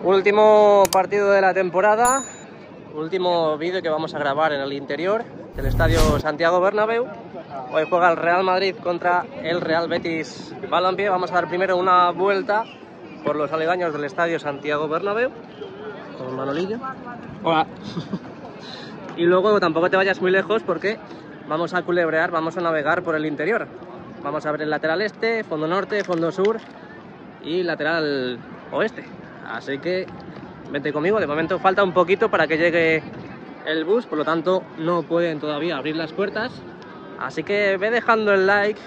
Último partido de la temporada, último vídeo que vamos a grabar en el interior del estadio Santiago Bernabéu. Hoy juega el Real Madrid contra el Real Betis Balompié. Vamos a dar primero una vuelta por los aledaños del estadio Santiago Bernabéu con Manolillo. Hola. Y luego tampoco te vayas muy lejos porque vamos a culebrear, vamos a navegar por el interior. Vamos a ver el lateral este, fondo norte, fondo sur y lateral oeste. Así que vente conmigo. De momento falta un poquito para que llegue el bus, por lo tanto no pueden todavía abrir las puertas. Así que ve dejando el like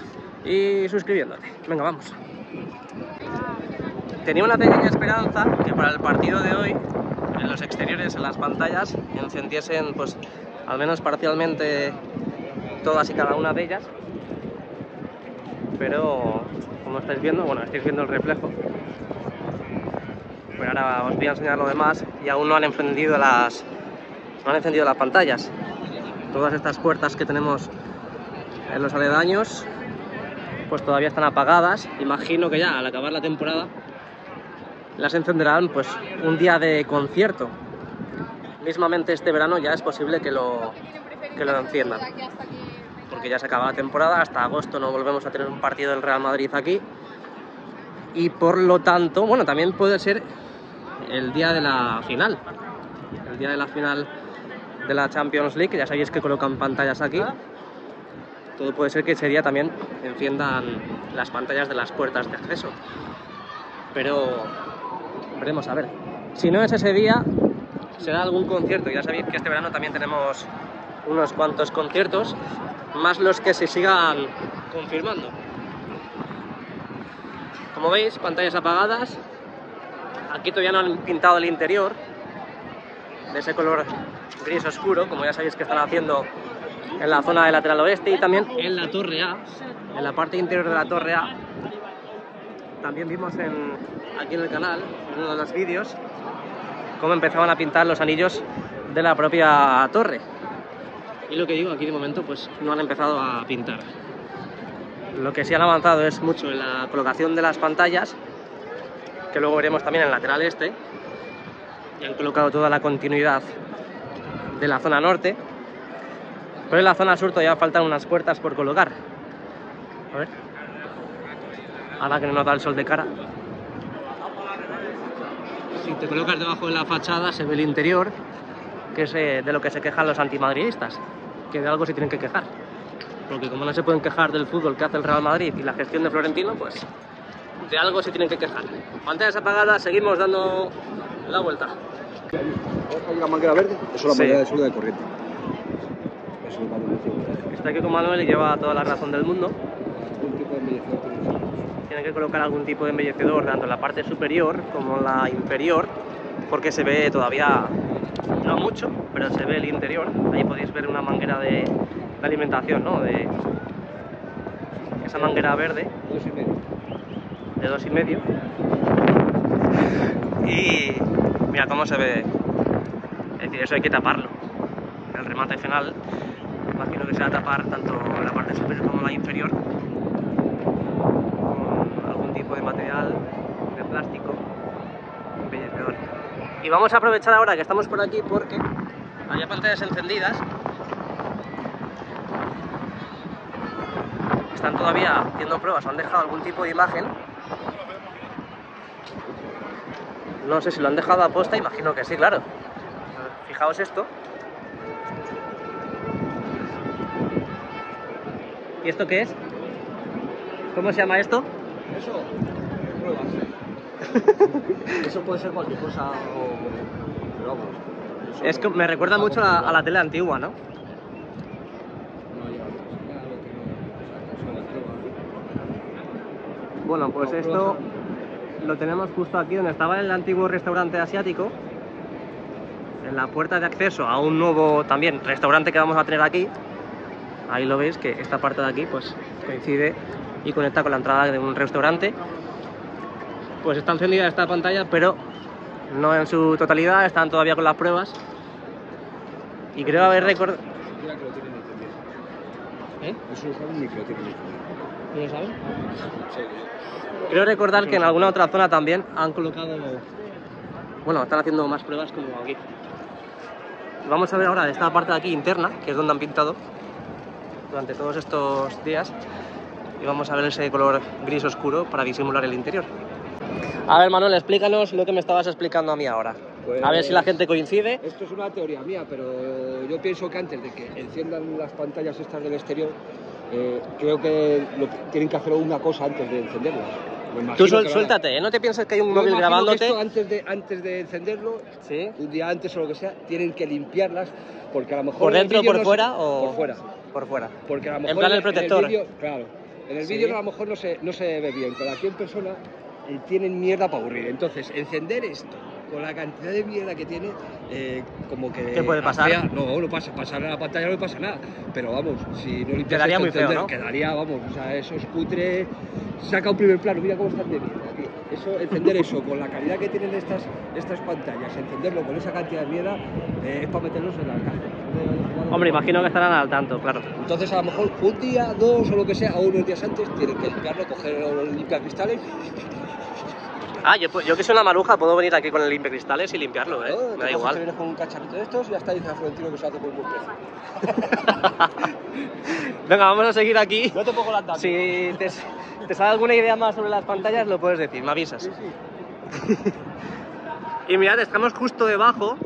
y suscribiéndote. Venga, vamos. Tenía una pequeña esperanza que para el partido de hoy, en los exteriores, en las pantallas, encendiesen pues al menos parcialmente todas y cada una de ellas. Pero como estáis viendo, bueno, estáis viendo el reflejo. Pero ahora os voy a enseñar lo demás y aún no han encendido las pantallas. Todas estas puertas que tenemos en los aledaños pues todavía están apagadas. Imagino que ya al acabar la temporada las encenderán pues un día de concierto. Mismamente este verano ya es posible que lo enciendan, porque ya se acaba la temporada. Hasta agosto no volvemos a tener un partido del Real Madrid aquí y por lo tanto, bueno, también puede ser el día de la final, el día de la final de la Champions League, que ya sabéis que colocan pantallas aquí. Todo puede ser que ese día también enciendan las pantallas de las puertas de acceso, pero veremos a ver. Si no es ese día, será algún concierto. Ya sabéis que este verano también tenemos unos cuantos conciertos, más los que se sigan confirmando. Como veis, pantallas apagadas. Aquí todavía no han pintado el interior de ese color gris oscuro, como ya sabéis que están haciendo en la zona del lateral oeste y también en la Torre A, en la parte interior de la Torre A. También vimos aquí en el canal, en uno de los vídeos, cómo empezaban a pintar los anillos de la propia torre. Y lo que digo, aquí de momento pues no han empezado a pintar. Lo que sí han avanzado es mucho en la colocación de las pantallas, que luego veremos también en el lateral este, y han colocado toda la continuidad de la zona norte, pero en la zona sur todavía faltan unas puertas por colocar. A ver, ahora que no nos da el sol de cara, si te colocas debajo de la fachada se ve el interior, que es de lo que se quejan los antimadridistas, que de algo se tienen que quejar, porque como no se pueden quejar del fútbol que hace el Real Madrid y la gestión de Florentino, pues de algo se tienen que quejar. Pantallas apagadas, seguimos dando la vuelta. ¿Hay una manguera verde? Eso es la manguera de salida de corriente. Está aquí con Manuel y lleva toda la razón del mundo. Tienen que colocar algún tipo de embellecedor tanto en la parte superior como en la inferior, porque se ve todavía, no mucho, pero se ve el interior. Ahí podéis ver una manguera de alimentación, ¿no? De esa manguera verde. 2,5. De 2,5. Y mira cómo se ve. Es decir, eso hay que taparlo. El remate final, imagino que se va a tapar tanto la parte superior como la inferior con algún tipo de material de plástico embellecedor. Y vamos a aprovechar ahora que estamos por aquí porque hay pantallas encendidas. Están todavía haciendo pruebas, han dejado algún tipo de imagen. No sé si lo han dejado a posta, imagino que sí, claro. Fijaos esto. ¿Y esto qué es? ¿Cómo se llama esto? Eso, pruebas. Eso puede ser cualquier cosa o... Pero vamos. Es que me recuerda mucho a la tele antigua, ¿no? Bueno, pues esto lo tenemos justo aquí donde estaba el antiguo restaurante asiático, en la puerta de acceso a un nuevo también restaurante que vamos a tener aquí. Ahí lo veis que esta parte de aquí pues coincide y conecta con la entrada de un restaurante. Pues está encendida esta pantalla, pero no en su totalidad, están todavía con las pruebas. Y creo haber recordado... ¿Eh? Eso lo saben ni que lo tienen encendido. ¿No lo saben? Sí. Creo recordar que en alguna otra zona también han colocado Bueno, están haciendo más pruebas como aquí. Vamos a ver ahora esta parte de aquí interna, que es donde han pintado durante todos estos días. Y vamos a ver ese color gris oscuro para disimular el interior. A ver, Manuel, explícanos lo que me estabas explicando a mí ahora. Pues, a ver si la gente coincide. Esto es una teoría mía, pero yo pienso que antes de que enciendan las pantallas estas del exterior, creo que tienen que hacer una cosa antes de encenderlas. Tú suéltate, no te pienses que hay un móvil grabándote. Esto antes de encenderlo, ¿sí? Un día antes o lo que sea, tienen que limpiarlas, porque a lo mejor... ¿Por dentro o por fuera? Por fuera. Por fuera. Porque a lo mejor en plan el protector. En el vídeo a lo mejor no se ve bien, pero aquí en persona tienen mierda para aburrir. Entonces, encender esto con la cantidad de mierda que tiene, como que... ¿Qué puede pasar? No pasa. Pasar a la pantalla no le pasa nada. Pero vamos, si no limpias quedaría esto, muy feo, ¿no? Quedaría, vamos, o sea, eso es cutre. Saca un primer plano, mira cómo están de mierda, tío. Eso, encender eso con la calidad que tienen estas pantallas, encenderlo con esa cantidad de mierda, es para meterlos en la caja. Hombre, imagino que estarán al tanto, claro. Entonces, a lo mejor un día, dos o lo que sea, o unos días antes, tienen que limpiarlo, coger los limpiacristales. Ah, yo que soy una maruja puedo venir aquí con el limpiacristales y limpiarlo, ¿eh? No, me da igual. Te vienes con un cacharrito de estos y ya está, dice a Florentino que se hace por un buen precio. Venga, vamos a seguir aquí. No te pongo la tabla. Si te sale alguna idea más sobre las pantallas, lo puedes decir, me avisas. Sí. Y mirad, estamos justo debajo,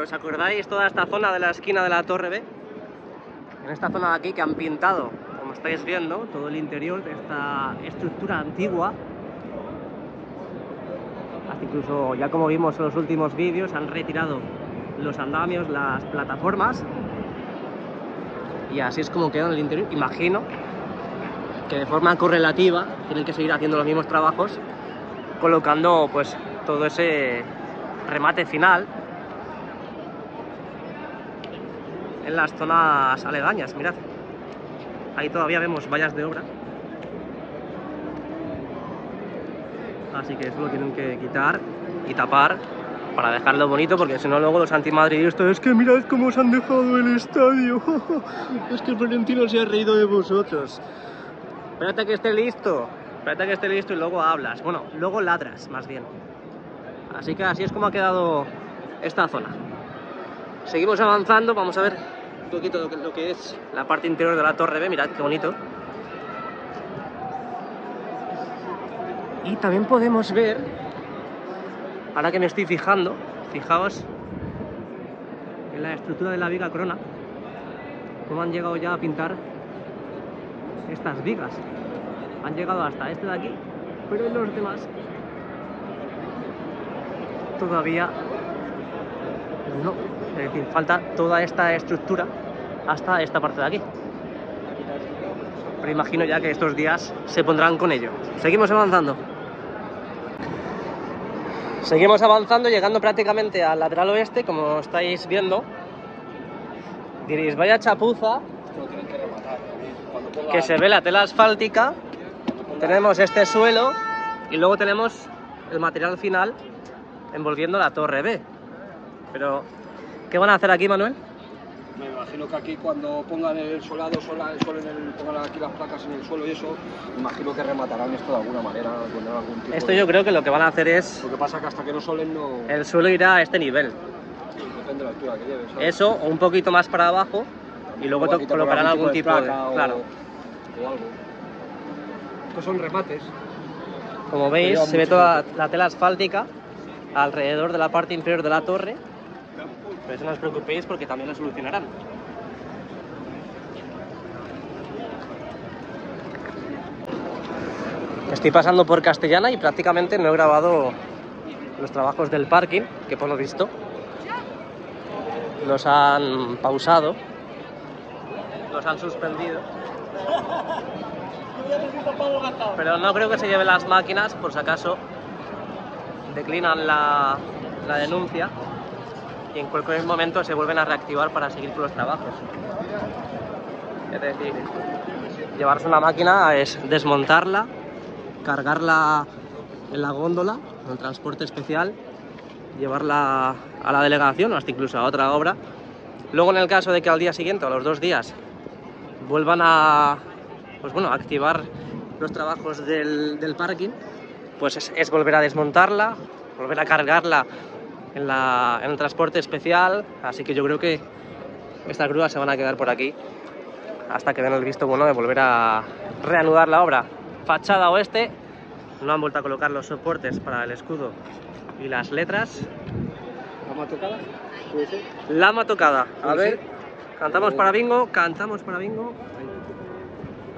¿os acordáis toda esta zona de la esquina de la Torre B? En esta zona de aquí que han pintado, como estáis viendo, todo el interior de esta estructura antigua. Hasta incluso, ya como vimos en los últimos vídeos, han retirado los andamios, las plataformas. Y así es como queda en el interior. Imagino que de forma correlativa tienen que seguir haciendo los mismos trabajos, colocando pues todo ese remate final en las zonas aledañas. Mirad, ahí todavía vemos vallas de obra, así que eso lo tienen que quitar y tapar para dejarlo bonito, porque si no luego los antimadridistas es que mirad cómo os han dejado el estadio. Es que Florentino se ha reído de vosotros. Espérate que esté listo, y luego hablas, bueno, luego ladras más bien. Así que así es como ha quedado esta zona. Seguimos avanzando, vamos a ver un poquito lo que es la parte interior de la Torre B, mirad qué bonito. Y también podemos ver, ahora que me estoy fijando, fijaos en la estructura de la viga corona, cómo han llegado ya a pintar estas vigas. Han llegado hasta este de aquí, pero en los demás todavía no. Es decir, falta toda esta estructura hasta esta parte de aquí. Pero imagino ya que estos días se pondrán con ello. Seguimos avanzando. Seguimos avanzando, llegando prácticamente al lateral oeste, como estáis viendo. Diréis, vaya chapuza, que se ve la tela asfáltica. Tenemos este suelo y luego tenemos el material final envolviendo la Torre B. Pero, ¿qué van a hacer aquí, Manuel? Me imagino que aquí cuando pongan el solado, pongan aquí las placas en el suelo y eso, me imagino que rematarán esto de alguna manera, con algún tipo Esto yo creo que lo que van a hacer es... Lo que pasa es que hasta que no solen no... El suelo irá a este nivel. Depende de la altura que lleves, ¿sabes? Eso, o un poquito más para abajo, y luego colocarán algún tipo de... Claro. O algo. Estos son remates. Como veis, se ve toda la tela asfáltica alrededor de la parte inferior de la torre. Pero eso no os preocupéis porque también lo solucionarán. Estoy pasando por Castellana y prácticamente no he grabado los trabajos del parking, que por lo visto los han pausado, los han suspendido. Pero no creo que se lleven las máquinas, por si acaso declinan la denuncia y en cualquier momento se vuelven a reactivar para seguir con los trabajos. Es decir, llevarse una máquina es desmontarla, cargarla en la góndola, en el transporte especial, llevarla a la delegación o hasta incluso a otra obra. Luego, en el caso de que al día siguiente o a los 2 días vuelvan a activar los trabajos del parking, pues es volver a desmontarla, volver a cargarla en el transporte especial, así que yo creo que estas grúas se van a quedar por aquí hasta que den el visto bueno de volver a reanudar la obra. Fachada oeste, no han vuelto a colocar los soportes para el escudo y las letras. ¿Lama tocada? ¿Puede ser? Lama tocada, a ¿Puede ver, ser? cantamos para bingo, cantamos para bingo.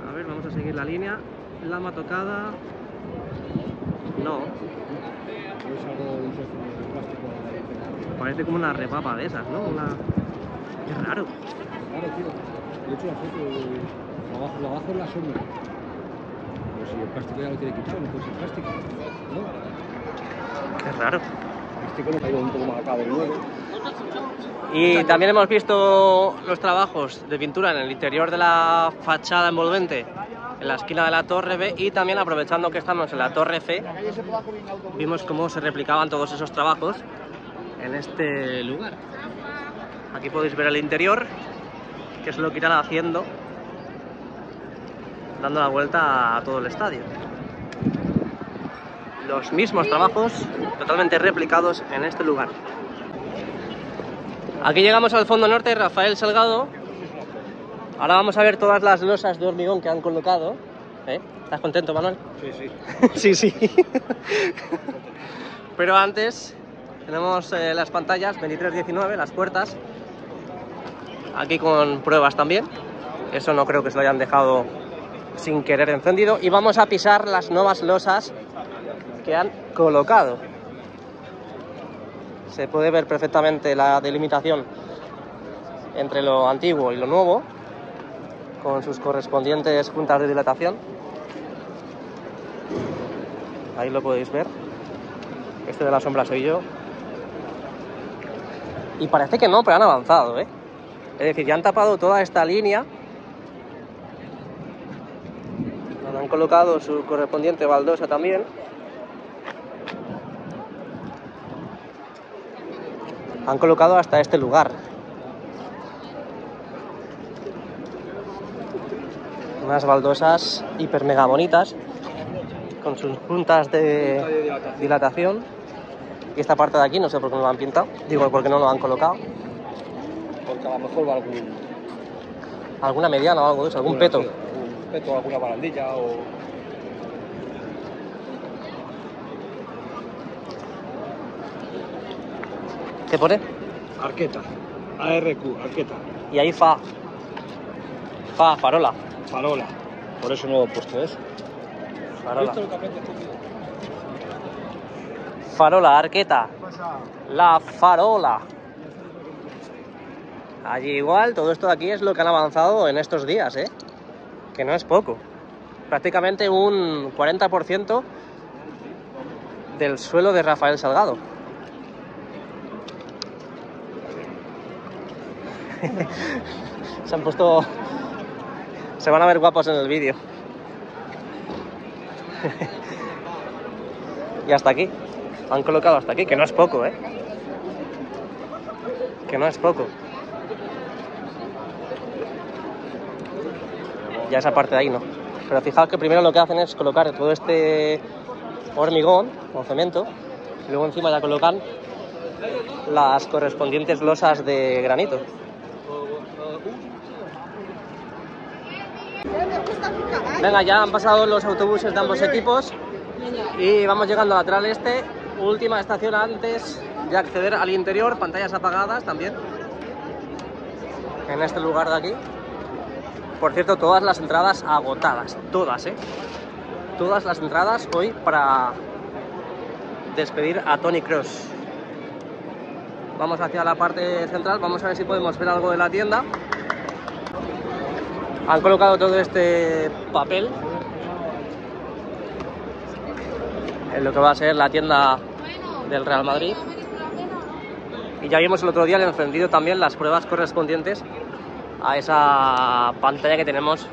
A ver, vamos a seguir la línea. Lama tocada. No, No es algo de plástico. parece como una repapa de esas, ¿no? Qué raro. Claro, tío. Le he hecho una foto de abajo en la sombra. Pero si el plástico ya lo tiene quitado, no puede ser plástico. ¿No? Qué raro. El plástico lo traigo un poco más acá del nuevo. Y también hemos visto los trabajos de pintura en el interior de la fachada envolvente, en la esquina de la Torre B, y también aprovechando que estamos en la Torre C, vimos cómo se replicaban todos esos trabajos en este lugar. Aquí podéis ver el interior, que es lo que irán haciendo, dando la vuelta a todo el estadio. Los mismos trabajos totalmente replicados en este lugar. Aquí llegamos al fondo norte, Rafael Salgado. Ahora vamos a ver todas las losas de hormigón que han colocado. ¿Estás contento, Manuel? Sí, sí. Sí, sí. Pero antes tenemos las pantallas 23-19, las puertas. Aquí con pruebas también. Eso no creo que se lo hayan dejado sin querer encendido. Y vamos a pisar las nuevas losas que han colocado. Se puede ver perfectamente la delimitación entre lo antiguo y lo nuevo, con sus correspondientes juntas de dilatación. Ahí lo podéis ver. Este de la sombra soy yo. Y parece que no, pero han avanzado, ¿eh? Es decir, ya han tapado toda esta línea. Han colocado su correspondiente baldosa también. Han colocado hasta este lugar. Unas baldosas hiper mega bonitas, con sus puntas de dilatación. Y esta parte de aquí no sé por qué no lo han pintado. Digo, por qué no lo han colocado. Porque a lo mejor va Alguna mediana o algo de eso, algún peto. Algún peto, alguna barandilla o... ¿Qué pone? Arqueta. ARQ, arqueta. Y ahí fa. Fa, farola. Farola. Por eso no lo he puesto eso. Farola. Esto es lo que aprendes tú, tío. Farola, arqueta. La farola. Allí igual, todo esto de aquí es lo que han avanzado en estos días, ¿eh? Que no es poco. Prácticamente un 40% del suelo de Rafael Salgado. Se han puesto... Se van a ver guapos en el vídeo. Y hasta aquí. Han colocado hasta aquí, que no es poco, ¿eh? Que no es poco. Ya esa parte de ahí no. Pero fijaos que primero lo que hacen es colocar todo este hormigón o cemento y luego encima ya colocan las correspondientes losas de granito. Venga, ya han pasado los autobuses de ambos equipos y vamos llegando a Lateral Este, última estación antes de acceder al interior, pantallas apagadas también en este lugar de aquí. Por cierto, todas las entradas agotadas, todas, todas las entradas hoy para despedir a Toni Kroos. Vamos hacia la parte central, vamos a ver si podemos ver algo de la tienda. Han colocado todo este papel en lo que va a ser la tienda del Real Madrid. Y ya vimos el otro día el encendido también, las pruebas correspondientes a esa pantalla que tenemos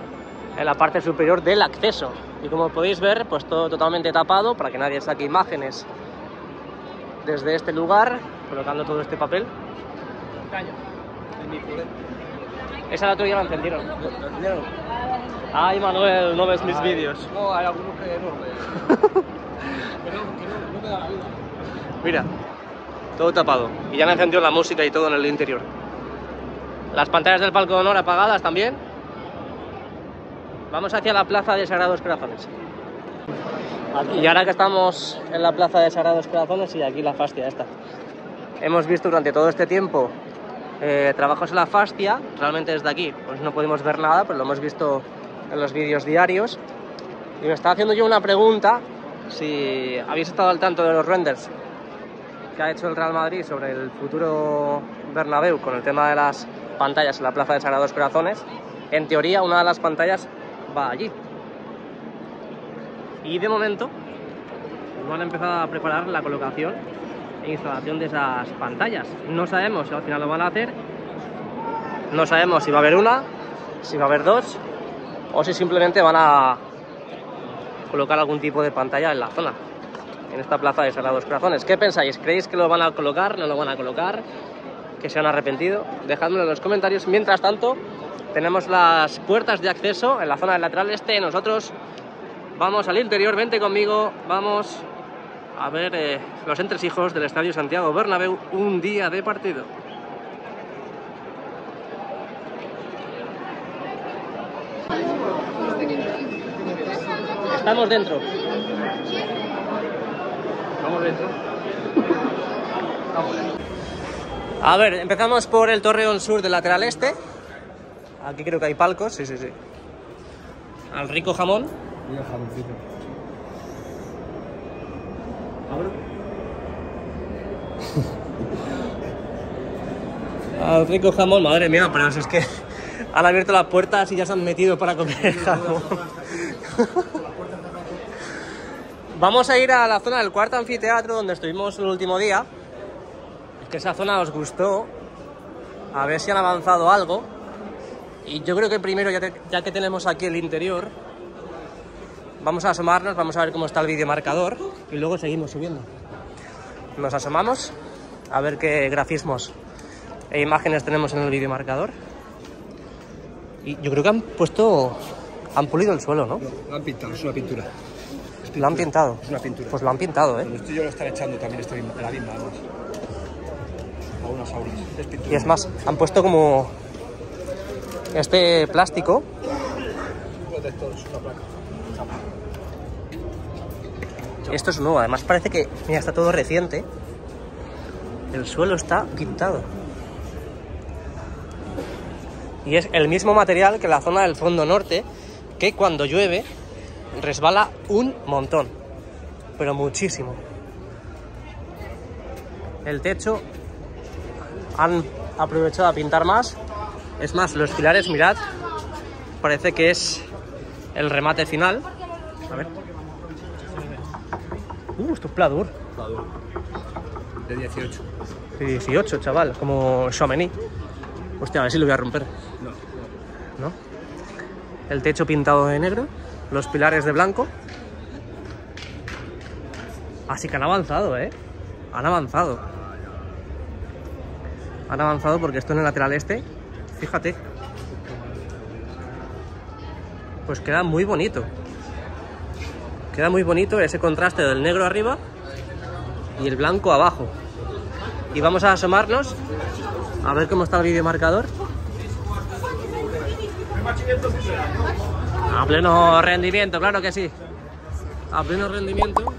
en la parte superior del acceso. Y como podéis ver, pues todo totalmente tapado para que nadie saque imágenes desde este lugar, colocando todo este papel. Esa la otra ya la encendieron. Ay, Manuel, no ves mis vídeos. No, hay algunos que no lo ven. que no me da la vida. Mira, todo tapado. Y ya han encendido la música y todo en el interior. Las pantallas del palco de honor apagadas también. Vamos hacia la plaza de Sagrados Corazones. Y ahora que estamos en la plaza de Sagrados Corazones, y aquí la fastia esta. Hemos visto durante todo este tiempo trabajos en la fastia. Realmente desde aquí pues no podemos ver nada, pero lo hemos visto en los vídeos diarios. Y me estaba haciendo yo una pregunta, si habéis estado al tanto de los renders que ha hecho el Real Madrid sobre el futuro Bernabéu con el tema de las pantallas en la plaza de Sagrados Corazones. En teoría una de las pantallas va allí. Y de momento no han empezado a preparar la colocación e instalación de esas pantallas. No sabemos si al final lo van a hacer, no sabemos si va a haber una, si va a haber dos, o si simplemente van a colocar algún tipo de pantalla en la zona, en esta plaza de Sagrados Corazones. ¿Qué pensáis? ¿Creéis que lo van a colocar? ¿No lo van a colocar? ¿Que se han arrepentido? Dejadmelo en los comentarios. Mientras tanto, tenemos las puertas de acceso en la zona del lateral este. Nosotros vamos al interior, vente conmigo, vamos a ver los entresijos del Estadio Santiago Bernabéu, un día de partido. Estamos dentro. Vamos dentro. A ver, empezamos por el Torreón Sur del lateral este. Aquí creo que hay palcos, sí. Al rico jamón. Mira, jamoncito. Al rico jamón, madre mía, pero es que han abierto las puertas y ya se han metido para comer jamón. Vamos a ir a la zona del cuarto anfiteatro donde estuvimos el último día. Es que esa zona os gustó. A ver si han avanzado algo. Y yo creo que primero, ya que tenemos aquí el interior, vamos a asomarnos, vamos a ver cómo está el videomarcador y luego seguimos subiendo. Nos asomamos a ver qué grafismos e imágenes tenemos en el videomarcador. Y yo creo que han pulido el suelo, ¿no? Lo han pintado, es una pintura. Lo han pintado. Es una pintura. Pues lo han pintado, ¿eh? El estudio lo están echando también, la misma, además. A unas aulas. Es pintura. Y es más, han puesto como este plástico. Esto es nuevo, además parece que, mira, está todo reciente. El suelo está pintado. Y es el mismo material que la zona del fondo norte, que cuando llueve resbala un montón, pero muchísimo. El techo han aprovechado a pintar más. Es más, los pilares, mirad, parece que es el remate final. A ver. Esto es pladur. De 18. De 18, chaval, como Chamonix. Hostia, a ver si lo voy a romper. ¿No? El techo pintado de negro, los pilares de blanco. Así que han avanzado, ¿eh? Han avanzado. Han avanzado porque esto en el lateral este, fíjate, pues queda muy bonito. Queda muy bonito ese contraste del negro arriba y el blanco abajo. Y vamos a asomarnos a ver cómo está el videomarcador. A pleno rendimiento, claro que sí. A pleno rendimiento.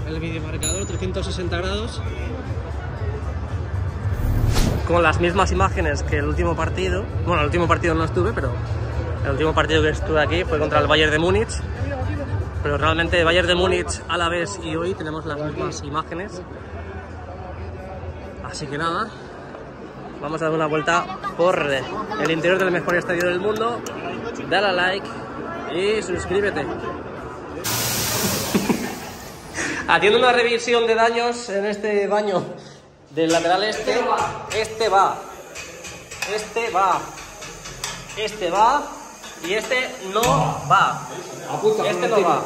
El videomarcador 360 grados. Con las mismas imágenes que el último partido. Bueno, el último partido no estuve, pero el último partido que estuve aquí fue contra el Bayern de Múnich. Pero realmente Bayern de Múnich, Alavés y hoy tenemos las mismas imágenes. Así que nada, vamos a dar una vuelta por el interior del mejor estadio del mundo. Dale a like y suscríbete. Haciendo una revisión de daños en este baño del lateral este. Este va y este no va. Apunta, este no va.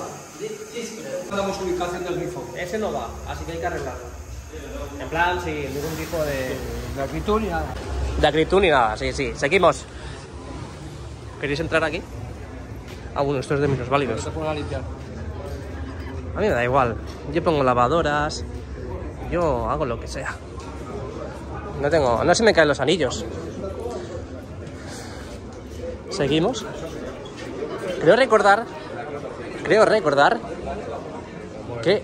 Damos ubicación del grifo. Ese no va, así que hay que arreglarlo. En plan, sin ningún tipo de acritud ni nada. De acritud ni nada, sí. Seguimos. ¿Queréis entrar aquí? Ah, bueno, esto es de minusválidos. Se pone a limpiar. A mí me da igual. Yo pongo lavadoras, Yo hago lo que sea. No se me caen los anillos. Seguimos. Creo recordar que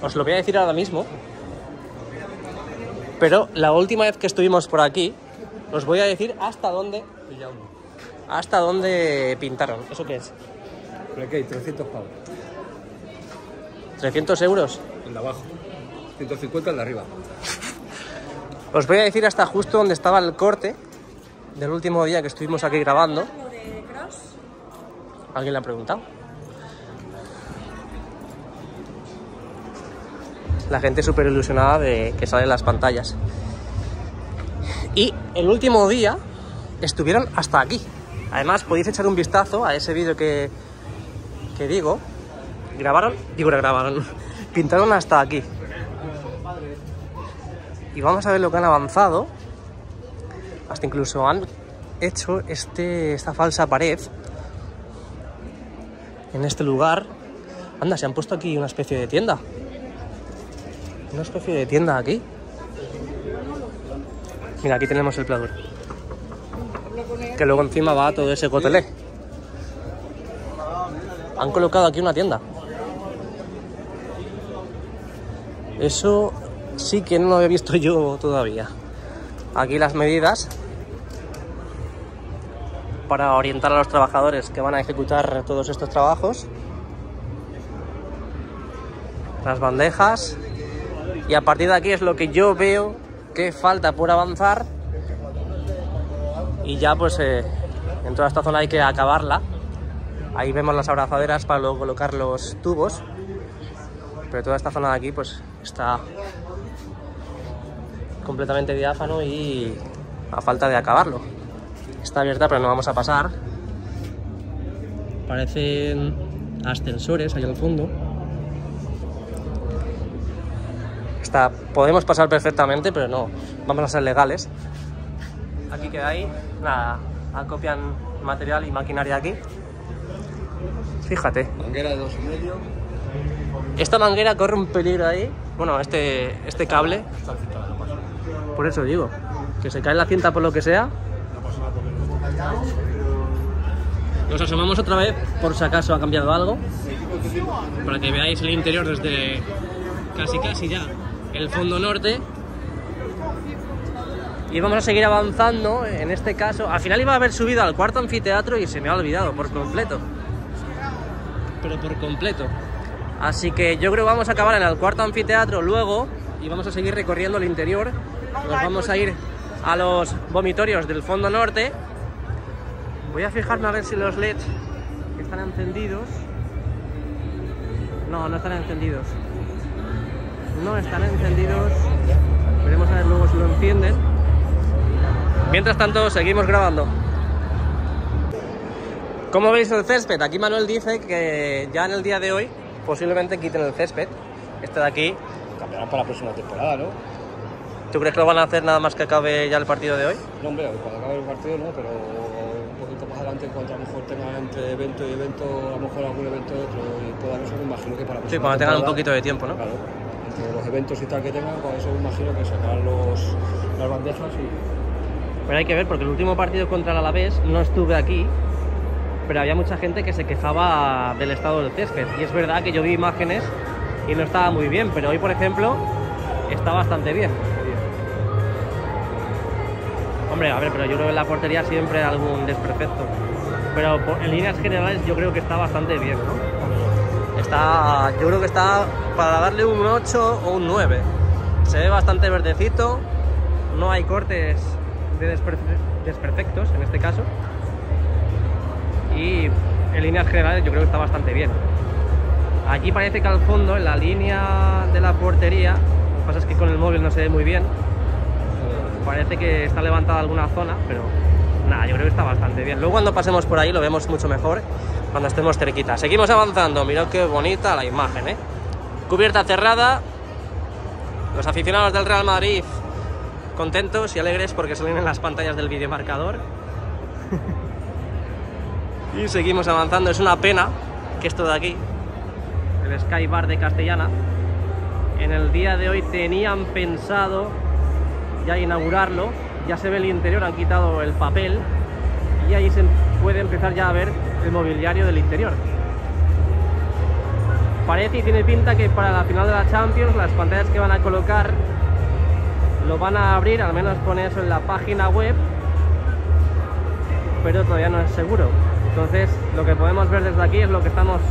os lo voy a decir ahora mismo, pero la última vez que estuvimos por aquí os voy a decir hasta dónde pintaron. ¿Eso qué es? ¿Pero qué? 300 pavos. 300 euros. El de abajo. 150 el de arriba. Os voy a decir hasta justo donde estaba el corte del último día que estuvimos aquí grabando. ¿Alguien le ha preguntado? La gente súper ilusionada de que salen las pantallas. Y el último día estuvieron hasta aquí. Además podéis echar un vistazo a ese vídeo que grabaron, pintaron hasta aquí. Y vamos a ver lo que han avanzado. Hasta incluso han hecho esta falsa pared en este lugar. Anda, se han puesto aquí una especie de tienda. Una especie de tienda aquí. Mira, aquí tenemos el pladur. Que luego encima va todo ese cotelé. Han colocado aquí una tienda. Eso sí que no lo había visto yo todavía. Aquí las medidas para orientar a los trabajadores que van a ejecutar todos estos trabajos. Las bandejas. Y a partir de aquí es lo que yo veo que falta por avanzar. Y ya pues en toda esta zona hay que acabarla. Ahí vemos las abrazaderas para luego colocar los tubos. Pero toda esta zona de aquí pues está completamente diáfano y a falta de acabarlo. Está abierta pero no vamos a pasar. Parecen ascensores ahí al fondo. Podemos pasar perfectamente, pero no vamos a ser legales. Aquí queda ahí, nada, acopian material y maquinaria aquí. Fíjate. Manguera de 2,5. Esta manguera corre un peligro ahí. Bueno, este cable. Por eso digo, que se cae la cinta por lo que sea. Nos asomamos otra vez por si acaso ha cambiado algo. Para que veáis el interior desde casi ya el fondo norte. Y vamos a seguir avanzando. En este caso, al final iba a haber subido al cuarto anfiteatro y se me ha olvidado por completo. Pero por completo. Así que yo creo que vamos a acabar en el cuarto anfiteatro luego y vamos a seguir recorriendo el interior. Nos vamos a ir a los vomitorios del fondo norte. Voy a fijarme a ver si los LEDs están encendidos. No están encendidos. No están encendidos. Veremos a ver luego si lo encienden. Mientras tanto, seguimos grabando. ¿Cómo veis el césped? Aquí Manuel dice que ya en el día de hoy posiblemente quiten el césped. Este de aquí. Cambiarán para la próxima temporada, ¿no? ¿Tú crees que lo van a hacer nada más que acabe ya el partido de hoy? No, hombre, cuando acabe el partido no, pero un poquito más adelante, en cuanto a lo mejor tengan entre evento y evento, a lo mejor algún evento y otro, y puedan eso, me imagino que para la próxima Sí, cuando tengan un temporada, poquito de tiempo, ¿no? Claro, entre los eventos y tal que tengan, para eso me imagino que sacarán las bandejas y... Pero hay que ver, porque el último partido contra el Alavés no estuve aquí, pero había mucha gente que se quejaba del estado del césped. Y es verdad que yo vi imágenes y no estaba muy bien, pero hoy, por ejemplo, está bastante bien. Hombre, a ver, pero yo creo que en la portería siempre hay algún desperfecto. Pero en líneas generales yo creo que está bastante bien, ¿no? Yo creo que está para darle un 8 o un 9. Se ve bastante verdecito, no hay cortes de desperfectos en este caso. Y en líneas generales yo creo que está bastante bien. Aquí parece que al fondo, en la línea de la portería, lo que pasa es que con el móvil no se ve muy bien, parece que está levantada alguna zona, pero nada, yo creo que está bastante bien. Luego cuando pasemos por ahí lo vemos mucho mejor cuando estemos cerquita. Seguimos avanzando, mirad qué bonita la imagen, ¿eh? Cubierta cerrada, los aficionados del Real Madrid contentos y alegres porque salen en las pantallas del videomarcador. Y seguimos avanzando. Es una pena que esto de aquí, el Sky Bar de Castellana, en el día de hoy tenían pensado ya inaugurarlo. Ya se ve el interior, han quitado el papel y ahí se puede empezar ya a ver el mobiliario del interior. Parece y tiene pinta que para la final de la Champions las pantallas que van a colocar lo van a abrir, al menos pone eso en la página web, pero todavía no es seguro. Entonces lo que podemos ver desde aquí es lo que estamos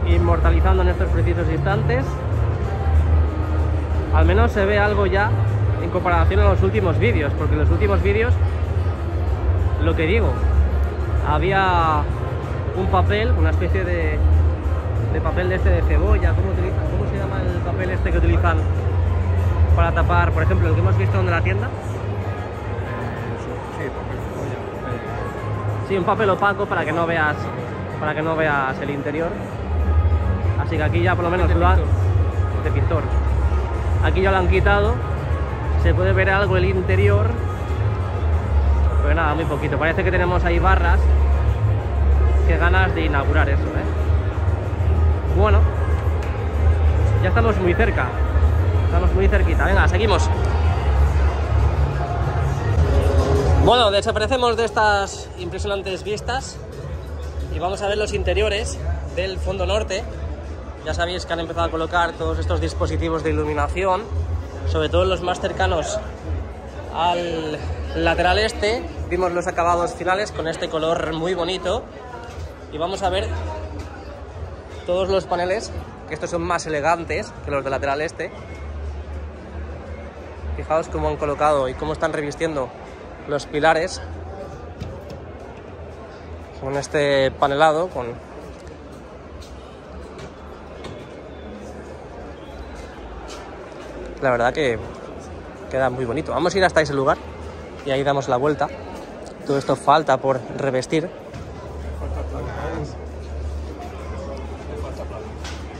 inmortalizando en estos precisos instantes. Al menos se ve algo ya en comparación a los últimos vídeos, porque en los últimos vídeos, lo que digo, había un papel, una especie de papel de cebolla. ¿Cómo se llama el papel este que utilizan para tapar, por ejemplo, el que hemos visto en la tienda? Sí, papel cebolla. Sí, un papel opaco para que no veas el interior. Así que aquí ya por lo menos lo han... de pintor. Aquí ya lo han quitado. Se puede ver algo el interior, pero nada, muy poquito. Parece que tenemos ahí barras. Qué ganas de inaugurar eso, ¿eh? Bueno, ya estamos muy cerca. Estamos muy cerquita. Venga, seguimos. Bueno, desaparecemos de estas impresionantes vistas y vamos a ver los interiores del fondo norte. Ya sabéis que han empezado a colocar todos estos dispositivos de iluminación, sobre todo los más cercanos al lateral este. Vimos los acabados finales con este color muy bonito y vamos a ver todos los paneles, que estos son más elegantes que los del lateral este. Fijaos cómo han colocado y cómo están revistiendo los pilares con este panelado, la verdad que queda muy bonito. Vamos a ir hasta ese lugar y ahí damos la vuelta. Todo esto falta por revestir.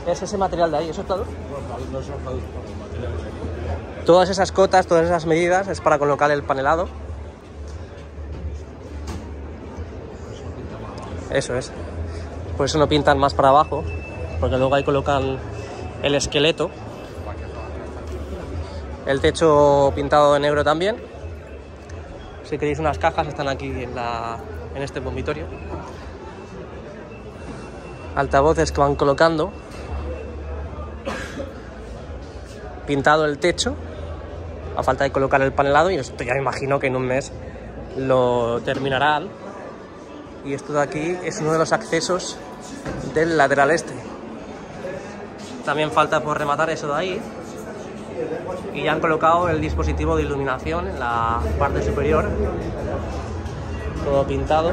¿Es ese material de ahí? ¿Eso es pladur? No son pladur, Todas esas cotas, todas esas medidas es para colocar el panelado. Eso es. Por eso no pintan más para abajo, porque luego ahí colocan el esqueleto. El techo pintado de negro también. Si queréis unas cajas están aquí en este vomitorio. Altavoces que van colocando. Pintado el techo, a falta de colocar el panelado, y esto ya me imagino que en un mes lo terminarán. Y esto de aquí es uno de los accesos del lateral este. También falta por rematar eso de ahí. Y ya han colocado el dispositivo de iluminación en la parte superior, todo pintado.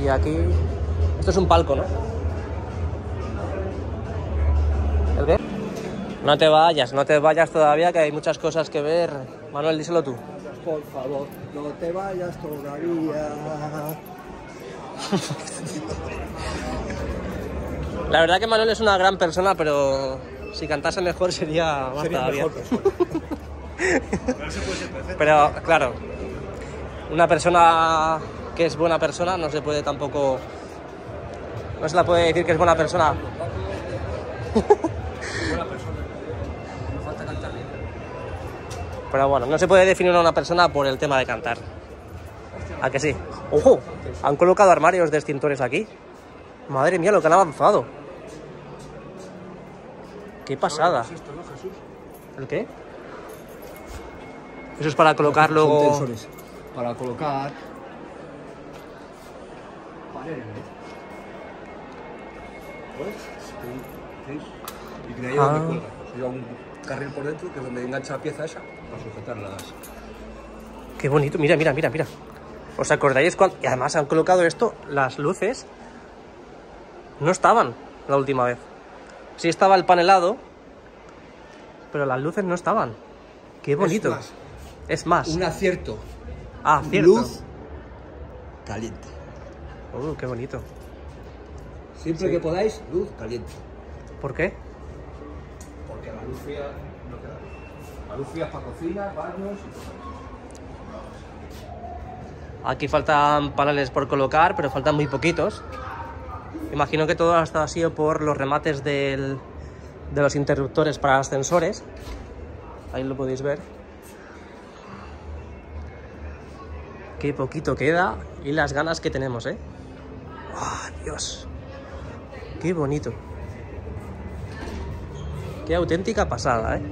Y aquí, esto es un palco, ¿no? ¿El qué? No te vayas todavía, que hay muchas cosas que ver. Manuel, díselo tú. Por favor, no te vayas todavía. La verdad que Manuel es una gran persona, pero si cantase mejor sería más todavía. Pero claro, una persona que es buena persona no se puede tampoco... No se la puede decir que es buena persona. Pero bueno, no se puede definir a una persona por el tema de cantar. ¿A que sí? ¡Ojo! Han colocado armarios de extintores aquí. Madre mía, lo que han avanzado. ¡Qué pasada! ¿El qué? Eso es para colocar luego... Son tensores. Para colocar... paneles. ¿Veis? Y que de ahí donde cuelga. Se lleva un carril por dentro, que es donde engancha la pieza esa, para sujetarlas. ¡Qué bonito! Mira, mira, mira, mira. ¿Os acordáis cuando...? Y además han colocado esto, las luces no estaban la última vez. Sí estaba el panelado, pero las luces no estaban. ¡Qué bonito! Es más. Un acierto. Ah, cierto. Luz caliente. ¡Qué bonito! Siempre que podáis, luz caliente. ¿Por qué? Porque la luz fría no queda. La luz fría es para cocina, baños y todo. Aquí faltan paneles por colocar, pero faltan muy poquitos. Imagino que todo ha sido por los remates del de los interruptores para ascensores. Ahí lo podéis ver. Qué poquito queda y las ganas que tenemos, ¿eh? ¡Oh, Dios! ¡Qué bonito! ¡Qué auténtica pasada, eh!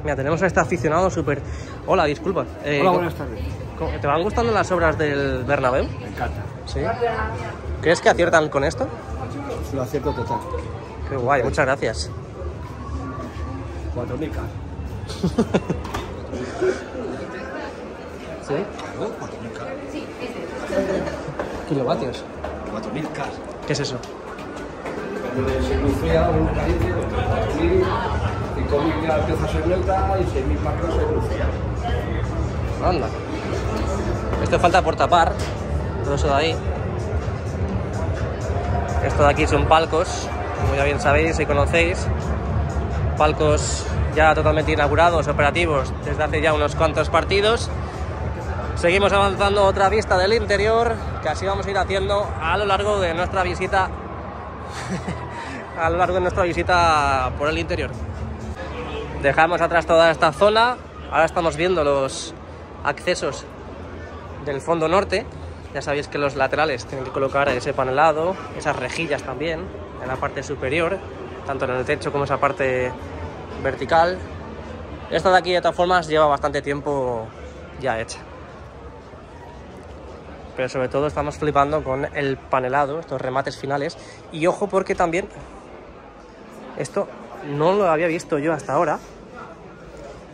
Mira, tenemos a este aficionado súper... Hola, disculpa. Hola, buenas tardes. ¿Te van gustando las obras del Bernabéu? Me encanta. ¿Sí? ¿Crees que aciertan con esto? Es un acierto total. Qué guay, muchas gracias. 4.000 K. ¿Sí? Claro, 4.000 K. Kilovatios. 4.000 K. ¿Qué es eso? Se crucía un caliente de 4.000, 5.000 ya empieza a ser neutra y 6.000 macros se crucía. Anda. Esto falta por tapar. Todo eso de ahí. Esto de aquí son palcos, como ya bien sabéis y conocéis. Palcos ya totalmente inaugurados, operativos desde hace ya unos cuantos partidos. Seguimos avanzando otra vista del interior, que así vamos a ir haciendo a lo largo de nuestra visita por el interior. Dejamos atrás toda esta zona. Ahora estamos viendo los accesos del fondo norte. Ya sabéis que los laterales tienen que colocar ese panelado, esas rejillas también en la parte superior, tanto en el techo como esa parte vertical. Esta de aquí de todas formas lleva bastante tiempo ya hecha. Pero sobre todo estamos flipando con el panelado, estos remates finales. Y ojo, porque también esto no lo había visto yo hasta ahora.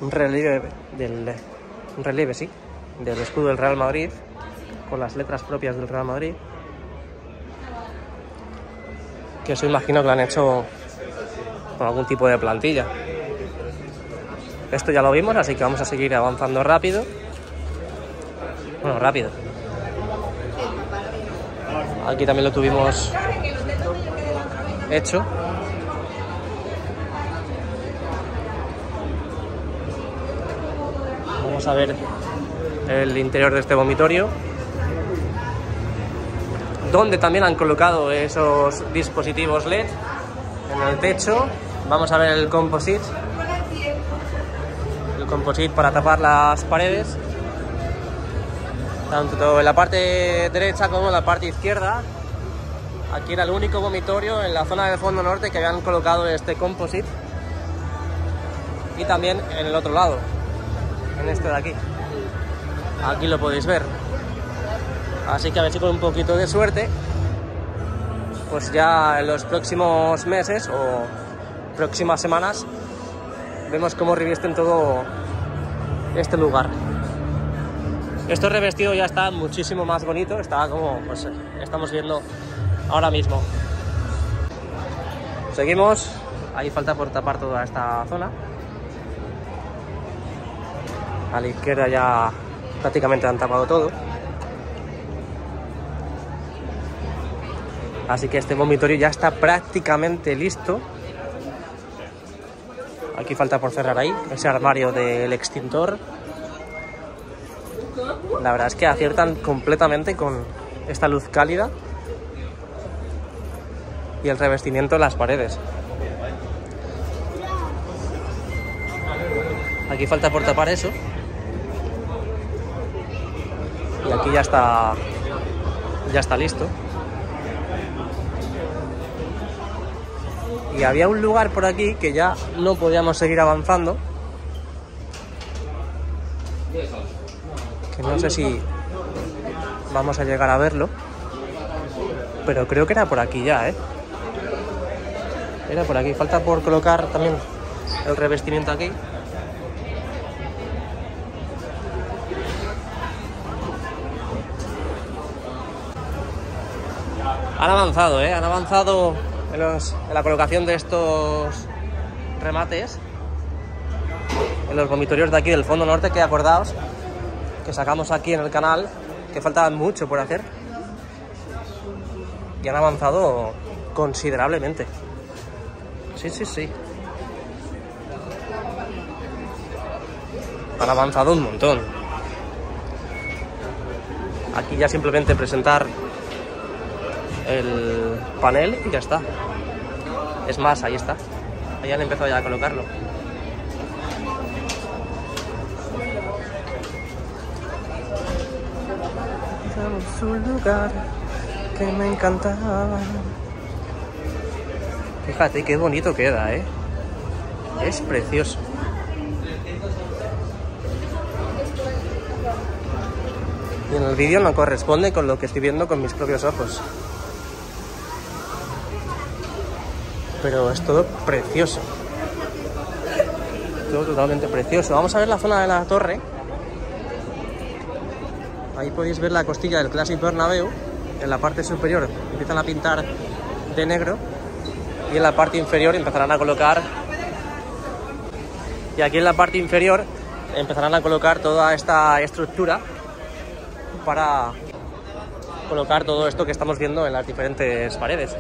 Un relieve del escudo del Real Madrid, con las letras propias del Real Madrid. Que eso imagino que lo han hecho con algún tipo de plantilla. Esto ya lo vimos, así que vamos a seguir avanzando rápido. Bueno, rápido. Aquí también lo tuvimos hecho. Vamos a ver el interior de este vomitorio, donde también han colocado esos dispositivos LED en el techo. Vamos a ver el composite para tapar las paredes, tanto en la parte derecha como en la parte izquierda. Aquí era el único vomitorio en la zona del fondo norte que habían colocado este composite, y también en el otro lado, en este de aquí. Aquí lo podéis ver. Así que a ver si con un poquito de suerte, pues ya en los próximos meses o próximas semanas vemos cómo revisten todo este lugar. Esto revestido ya está muchísimo más bonito, está como pues estamos viendo ahora mismo. Seguimos, ahí falta por tapar toda esta zona. A la izquierda ya prácticamente han tapado todo. Así que este vomitorio ya está prácticamente listo. Aquí falta por cerrar ahí ese armario del extintor. La verdad es que aciertan completamente con esta luz cálida y el revestimiento en las paredes. Aquí falta por tapar eso. Y aquí ya está listo. Y había un lugar por aquí que ya no podíamos seguir avanzando, que no sé si vamos a llegar a verlo, pero creo que era por aquí ya, era por aquí. Falta por colocar también el revestimiento aquí. Han avanzado, han avanzado en la colocación de estos remates en los vomitorios de aquí del fondo norte, que acordaos que sacamos aquí en el canal, que faltaba mucho por hacer, y han avanzado considerablemente. Sí. Han avanzado un montón. Aquí ya simplemente presentar el panel y ya está. Es más, ahí está. Ahí han empezado ya a colocarlo. Es un lugar que me encantaba. Fíjate qué bonito queda, ¿eh? Es precioso. Y en el vídeo no corresponde con lo que estoy viendo con mis propios ojos. Pero es todo precioso. Todo totalmente precioso. Vamos a ver la zona de la torre. Ahí podéis ver la costilla del Clásico Bernabéu. En la parte superior empiezan a pintar de negro. Y en la parte inferior empezarán a colocar... Y aquí en la parte inferior empezarán a colocar toda esta estructura para colocar todo esto que estamos viendo en las diferentes paredes.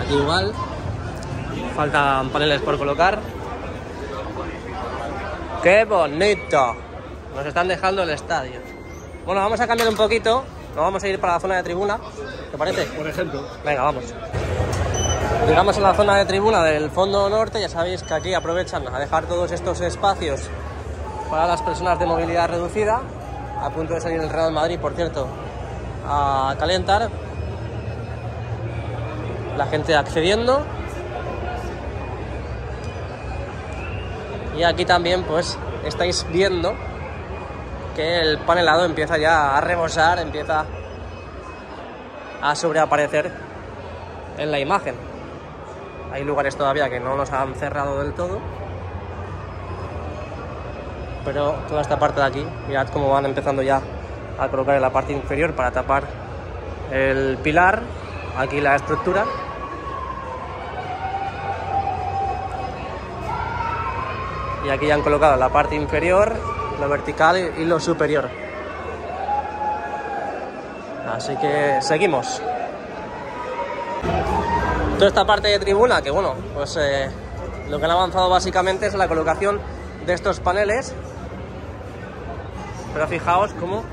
Aquí igual faltan paneles por colocar. ¡Qué bonito! Nos están dejando el estadio. Bueno, vamos a cambiar un poquito. Nos vamos a ir para la zona de tribuna. ¿Te parece? Por ejemplo. Venga, vamos. Llegamos a la zona de tribuna del fondo norte. Ya sabéis que aquí aprovechan a dejar todos estos espacios para las personas de movilidad reducida. A punto de salir el Real Madrid, por cierto, a calentar. La gente accediendo. Y aquí también pues estáis viendo que el panelado empieza ya a rebosar, empieza a sobreaparecer en la imagen. Hay lugares todavía que no los han cerrado del todo, pero toda esta parte de aquí, mirad cómo van empezando ya a colocar en la parte inferior para tapar el pilar, aquí la estructura. Y aquí ya han colocado la parte inferior, lo vertical y lo superior. Así que seguimos. Toda esta parte de tribuna, que bueno, pues lo que han avanzado básicamente es la colocación de estos paneles. Pero fijaos cómo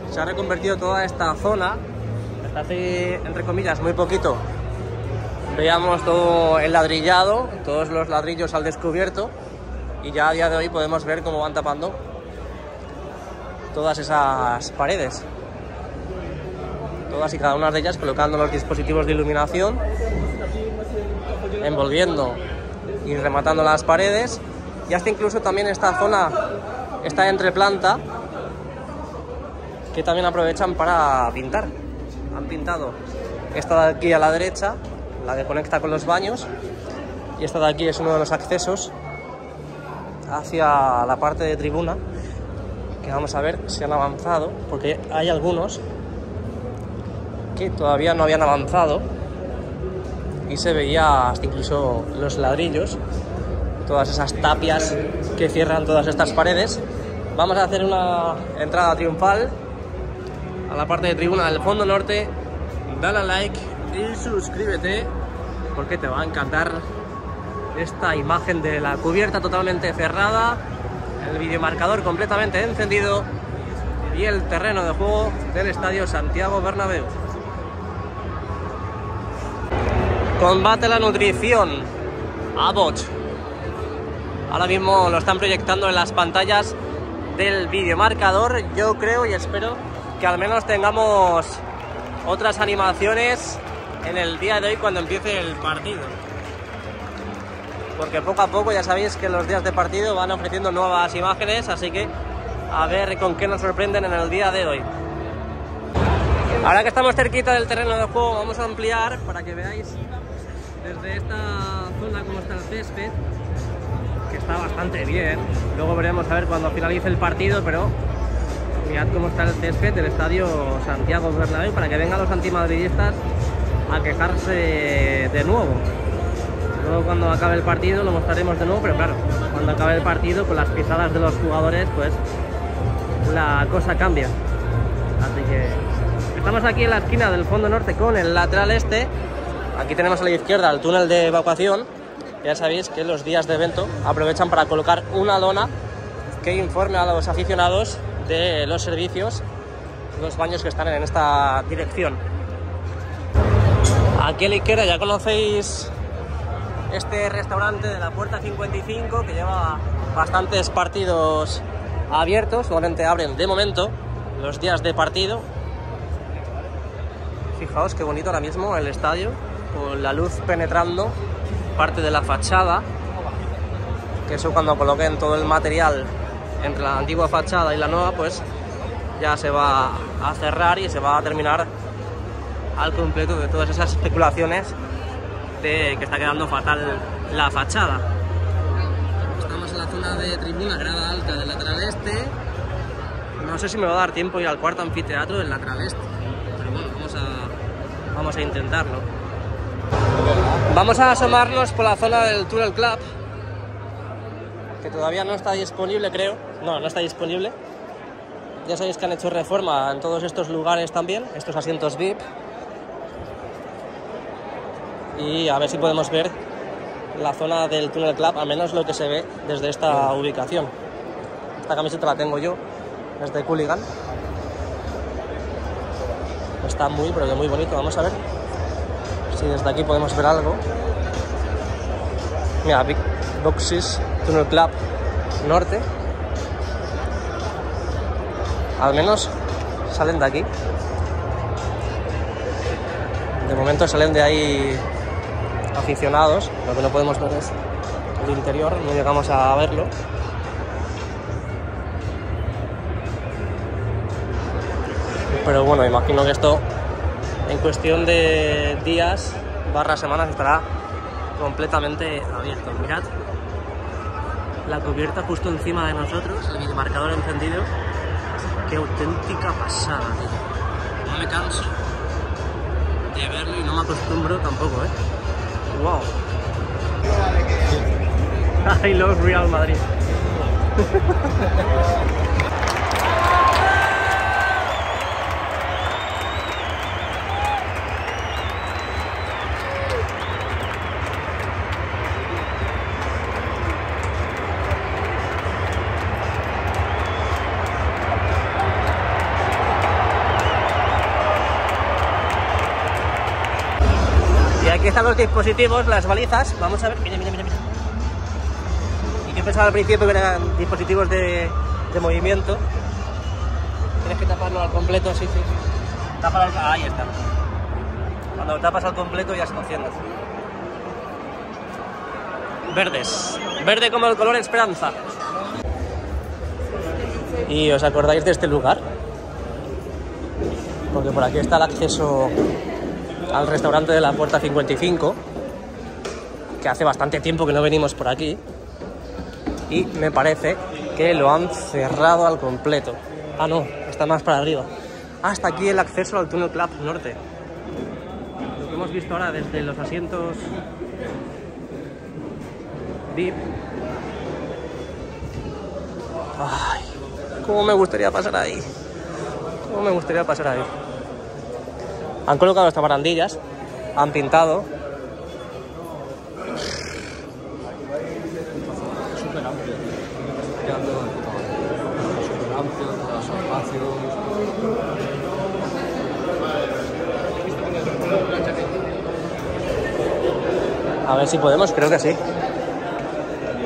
se ha reconvertido toda esta zona. Hasta hace, entre comillas, muy poquito, veíamos todo el ladrillado, todos los ladrillos al descubierto. Y ya a día de hoy podemos ver cómo van tapando todas esas paredes. Todas y cada una de ellas colocando los dispositivos de iluminación, envolviendo y rematando las paredes. Y hasta incluso también esta zona, esta entreplanta, que también aprovechan para pintar. Han pintado esta de aquí a la derecha, la que conecta con los baños. Y esta de aquí es uno de los accesos hacia la parte de tribuna, que vamos a ver si han avanzado, porque hay algunos que todavía no habían avanzado y se veía hasta incluso los ladrillos, todas esas tapias que cierran todas estas paredes. Vamos a hacer una entrada triunfal a la parte de tribuna del fondo norte. Dale a like y suscríbete, porque te va a encantar esta imagen de la cubierta totalmente cerrada, el videomarcador completamente encendido y el terreno de juego del estadio Santiago Bernabéu. Combate la nutrición, Abbott. Ahora mismo lo están proyectando en las pantallas del videomarcador. Yo creo y espero que al menos tengamos otras animaciones en el día de hoy cuando empiece el partido. Porque poco a poco ya sabéis que los días de partido van ofreciendo nuevas imágenes, así que a ver con qué nos sorprenden en el día de hoy. Ahora que estamos cerquita del terreno de juego, vamos a ampliar para que veáis desde esta zona cómo está el césped, que está bastante bien. Luego veremos a ver cuando finalice el partido, pero mirad cómo está el césped del estadio Santiago Bernabéu, para que vengan los antimadridistas a quejarse de nuevo. Luego cuando acabe el partido lo mostraremos de nuevo, pero claro, cuando acabe el partido con las pisadas de los jugadores, pues la cosa cambia. Así que estamos aquí en la esquina del fondo norte con el lateral este. Aquí tenemos a la izquierda el túnel de evacuación. Ya sabéis que los días de evento aprovechan para colocar una lona que informe a los aficionados de los servicios, los baños que están en esta dirección. Aquí a la izquierda ya conocéis este restaurante de la Puerta 55, que lleva bastantes partidos abiertos. Solamente abren de momento los días de partido. Fijaos qué bonito ahora mismo el estadio, con la luz penetrando parte de la fachada, que eso cuando coloquen todo el material entre la antigua fachada y la nueva, pues ya se va a cerrar y se va a terminar al completo de todas esas especulaciones de que está quedando fatal la fachada. Estamos en la zona de tribuna, grada alta del lateral este. No sé si me va a dar tiempo ir al cuarto anfiteatro del lateral este, pero bueno, vamos a intentarlo. Vamos a asomarnos por la zona del Tunnel Club, que todavía no está disponible, creo. No está disponible. Ya sabéis que han hecho reforma en todos estos lugares también, estos asientos VIP. Y a ver si podemos ver la zona del Tunnel Club, al menos lo que se ve desde esta ubicación. Esta camiseta la tengo yo, es de Cooligan. Está pero que muy bonito. Vamos a ver si desde aquí podemos ver algo. Mira, Big Boxes, Tunnel Club Norte. Al menos salen de aquí. De momento salen de ahí aficionados. Lo que no podemos ver es el interior, no llegamos a verlo. Pero bueno, imagino que esto en cuestión de días / semanas estará completamente abierto. Mirad la cubierta justo encima de nosotros, el minimarcador encendido. Qué auténtica pasada, tío. No me canso de verlo y no me acostumbro tampoco, Wow. I love Real Madrid. Aquí están los dispositivos, las balizas. Vamos a ver, mira. Y yo pensaba al principio que eran dispositivos de movimiento. Tienes que taparlo al completo, sí. Tápalo, ahí está. Cuando lo tapas al completo ya se enciende. Verdes. Verde como el color esperanza. ¿Y os acordáis de este lugar? Porque por aquí está el acceso al restaurante de la Puerta 55, que hace bastante tiempo que no venimos por aquí, y me parece que lo han cerrado al completo. Ah, no, está más para arriba. Hasta aquí el acceso al Tunnel Club Norte. Lo que hemos visto ahora desde los asientos VIP. Ay, cómo me gustaría pasar ahí. Han colocado estas barandillas, han pintado. Súper amplio. Súper amplio, los espacios. A ver si podemos, creo que sí.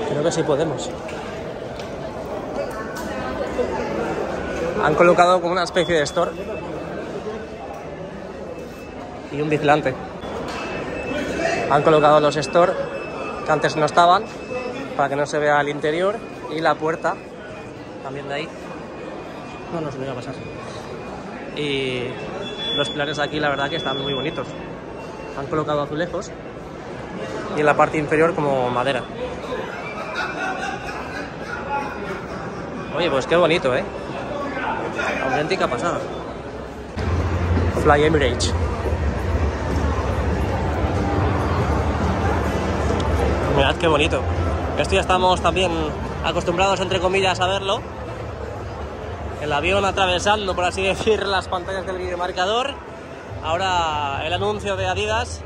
Creo que sí podemos. Han colocado como una especie de store y un vigilante. Han colocado los store que antes no estaban, para que no se vea el interior, y la puerta también de ahí. No se me va a pasar. Y los pilares aquí la verdad que están muy bonitos. Han colocado azulejos y en la parte inferior como madera. Oye, pues qué bonito, auténtica pasada. Fly Emirates. Mirad qué bonito. Esto ya estamos también acostumbrados, entre comillas, a verlo. El avión atravesando, por así decir, las pantallas del videomarcador. Ahora el anuncio de Adidas.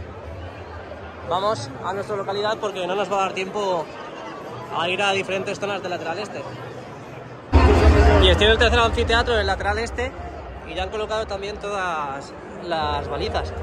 Vamos a nuestra localidad porque no nos va a dar tiempo a ir a diferentes zonas del lateral este. Y estoy en el tercer anfiteatro del lateral este y ya han colocado también todas las balizas.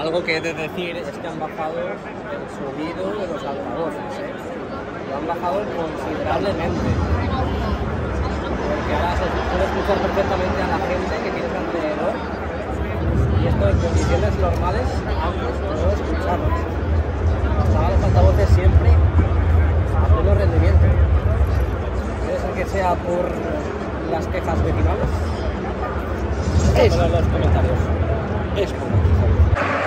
Algo que he de decir es que han bajado el sonido de los altavoces, ¿eh? Lo han bajado considerablemente. Porque ahora se puede escuchar perfectamente a la gente que tienes alrededor. Y esto en condiciones normales antes no escucharlo. Estaban los altavoces siempre a pleno rendimiento. Puede ser que sea por las quejas vecinales. Es por los comentarios. Es por los comentarios.